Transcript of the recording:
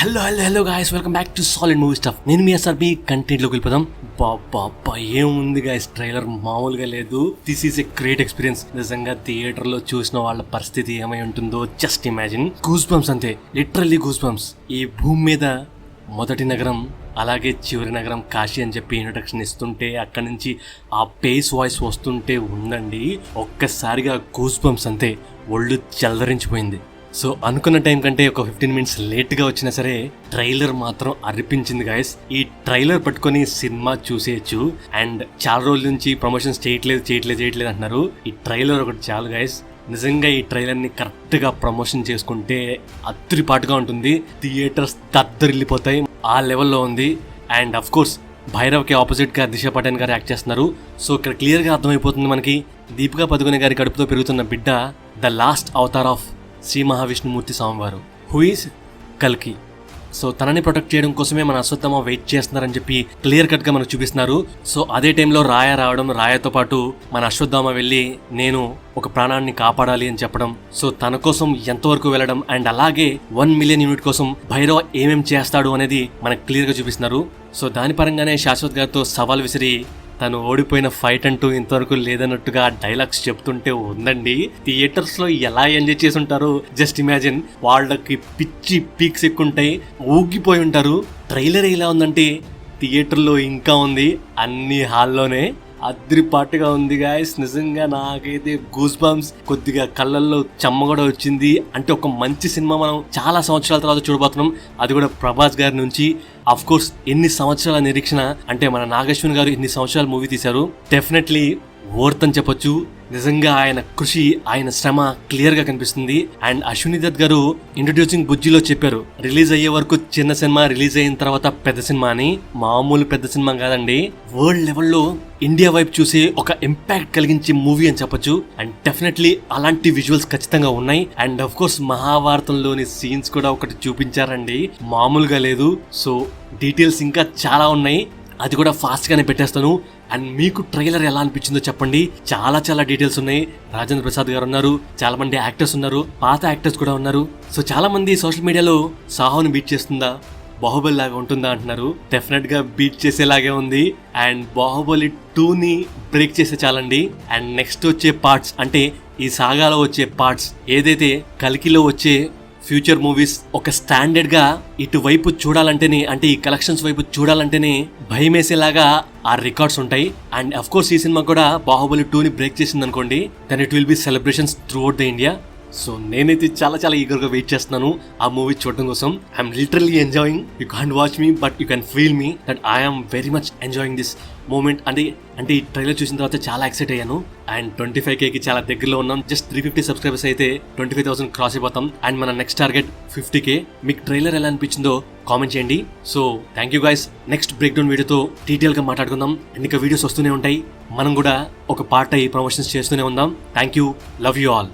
Hello guys, welcome back to solid movie stuff. నేను మీ SRB కంటెంట్లోకి వెళ్ళిపోదాం. బాబా ఏముంది గాయస్, ట్రైలర్ మామూలుగా లేదు. This is a great experience. నిజంగా థియేటర్ లో చూసిన వాళ్ళ పరిస్థితి ఏమై ఉంటుందో జస్ట్ ఇమాజిన్. గూస్ బంప్స్ అంతే, లిటరల్లీ గూస్ బంప్స్. ఈ భూమి మీద మొదటి నగరం అలాగే చివరి నగరం కాశీ అని చెప్పి ఇంట్రడక్షన్ ఇస్తుంటే అక్కడి నుంచి ఆ బేస్ వాయిస్ వస్తుంటే ఉందండి, ఒక్కసారిగా గూస్ బంప్స్ అంతే, ఒళ్ళు చల్లరించిపోయింది. సో అనుకున్న టైం కంటే ఒక 15 మినిట్స్ లేట్గా వచ్చినా సరే ట్రైలర్ మాత్రం అర్పించింది గాయస్. ఈ ట్రైలర్ పట్టుకొని సినిమా చూసేయచ్చు. అండ్ చాలా రోజుల నుంచి ప్రమోషన్స్ చేయట్లేదు అంటున్నారు. ఈ ట్రైలర్ ఒకటి చాలు గాయస్. నిజంగా ఈ ట్రైలర్ని కరెక్ట్గా ప్రమోషన్ చేసుకుంటే అద్దరిపాటుగా ఉంటుంది. థియేటర్స్ దద్దరిల్లిపోతాయి, ఆ లెవెల్లో ఉంది. అండ్ అఫ్ కోర్స్ భైరవ్కి ఆపోజిట్గా దిశా పటాన్ గారు యాక్ట్ చేస్తున్నారు. సో ఇక్కడ క్లియర్గా అర్థమైపోతుంది మనకి, దీపికా పదుకొనె గారి కడుపుతో పెరుగుతున్న బిడ్డ the last avatar of Shri Mahavishnumurthy స్వామివారు, హూ ఈజ్ కల్కి. సో తనని ప్రొటెక్ట్ చేయడం కోసమే మన అశ్వత్థామ వెయిట్ చేస్తున్నారని చెప్పి క్లియర్ కట్గా మనకు చూపిస్తున్నారు. సో అదే టైంలో రాయ రావడం, రాయతో పాటు మన అశ్వత్థామ వెళ్ళి నేను ఒక ప్రాణాన్ని కాపాడాలి అని చెప్పడం, సో తన కోసం ఎంతవరకు వెళ్ళడం, అండ్ అలాగే 1 మిలియన్ యూనిట్ కోసం భైరవ ఏమేం చేస్తాడు అనేది మనకు క్లియర్గా చూపిస్తున్నారు. సో దాని పరంగానే శాశ్వత్ గారితో సవాల్ విసిరి తను ఓడిపోయిన ఫైట్ అంటూ ఇంతవరకు లేదన్నట్టుగా డైలాగ్స్ చెప్తుంటే ఉందండి. థియేటర్స్ లో ఎలా ఎంజాయ్ చేసి ఉంటారు జస్ట్ ఇమాజిన్. వాళ్ళకి పిచ్చి పీక్స్ ఎక్కుంటాయి, ఊగిపోయి ఉంటారు. ట్రైలర్ ఎలా ఉందంటే థియేటర్లో ఇంకా ఉంది, అన్ని హాల్లోనే అద్దరిపాటుగా ఉంది గాయస్. నిజంగా నాకైతే గూస్ బంప్స్, కొద్దిగా కళ్ళల్లో చెమ్మ కూడా వచ్చింది. అంటే ఒక మంచి సినిమా మనం చాలా సంవత్సరాల తర్వాత చూడబోతున్నాం, అది కూడా ప్రభాస్ గారి నుంచి. అఫ్ కోర్స్ ఎన్ని సంవత్సరాల నిరీక్షణ, అంటే మన నాగేశ్వర్ గారు ఎన్ని సంవత్సరాల మూవీ తీశారు, డెఫినెట్లీ వర్త్ అని చెప్పొచ్చు. నిజంగా ఆయన కృషి, ఆయన శ్రమ క్లియర్ గా కనిపిస్తుంది. అండ్ అశ్విని దత్ గారు ఇంట్రడ్యూసింగ్ బుజ్జిలో చెప్పారు, రిలీజ్ అయ్యే వరకు చిన్న సినిమా, రిలీజ్ అయిన తర్వాత పెద్ద సినిమా అని. మామూలు పెద్ద సినిమా కాదండి, వరల్డ్ లెవెల్లో ఇండియా వైపు చూసే ఒక ఇంపాక్ట్ కలిగించే మూవీ అని చెప్పొచ్చు. అండ్ డెఫినెట్లీ అలాంటి విజువల్స్ ఖచ్చితంగా ఉన్నాయి. అండ్ అఫ్ కోర్స్ మహాభారతంలోని సీన్స్ కూడా ఒకటి చూపించారండి, మామూలుగా లేదు. సో డీటెయిల్స్ ఇంకా చాలా ఉన్నాయి, అది కూడా ఫాస్ట్ గానే పెట్టేస్తాను. అండ్ మీకు ట్రైలర్ ఎలా అనిపించిందో చెప్పండి. చాలా డీటెయిల్స్ ఉన్నాయి. రాజేంద్ర ప్రసాద్ గారు ఉన్నారు, చాలా మంది యాక్టర్స్ ఉన్నారు, పాత యాక్టర్స్ కూడా ఉన్నారు. సో చాలా మంది సోషల్ మీడియాలో సాహోని బీట్ చేస్తుందా, బాహుబలి లాగా ఉంటుందా అంటున్నారు. డెఫినెట్ గా బీట్ చేసేలాగే ఉంది. అండ్ బాహుబలి 2ని బ్రేక్ చేసే చాలండి. అండ్ నెక్స్ట్ వచ్చే పార్ట్స్, అంటే ఈ సాగాలో వచ్చే పార్ట్స్, ఏదైతే కల్కిలో వచ్చే ఫ్యూచర్ మూవీస్ ఒక స్టాండర్డ్ గా ఇటువైపు చూడాలంటేనే, అంటే ఈ కలెక్షన్స్ వైపు చూడాలంటేనే భయమేసేలాగా ఆ రికార్డ్స్ ఉంటాయి. అండ్ అఫ్ కోర్స్ ఈ సినిమా కూడా బాహుబలి 2ని బ్రేక్ చేసింది అనుకోండి, then it will be celebrations throughout the India. So నేనైతే చాలా ఈగర్గా వెయిట్ చేస్తున్నాను ఆ మూవీ చూడడం కోసం. I'm literally enjoying. You can't watch me, but you can feel me that I'm very much enjoying this moment. అంటే ఈ trailer చూసిన తర్వాత చాలా ఎక్సైట్ అయ్యాను. అండ్ 25Kకి చాలా దగ్గరలో ఉన్నాం. జస్ట్ 350 సబ్స్క్రైబర్స్ అయితే 25,000 క్రాస్ అయిపోతాం. అండ్ మన నెక్స్ట్ టార్గెట్ 50K. మీకు ట్రైలర్ ఎలా అనిపించిందో కామెంట్ చేయండి. So thank you guys. Next break down వీడియోతో డీటెయిల్ గా మాట్లాడుకుందాం. అండ్ ఇంకా వీడియోస్ వస్తూనే ఉంటాయి, మనం కూడా ఒక పార్ట్ అయ్యి ప్రమోషన్స్ చేస్తూనే ఉందాం. Thank you, love you all.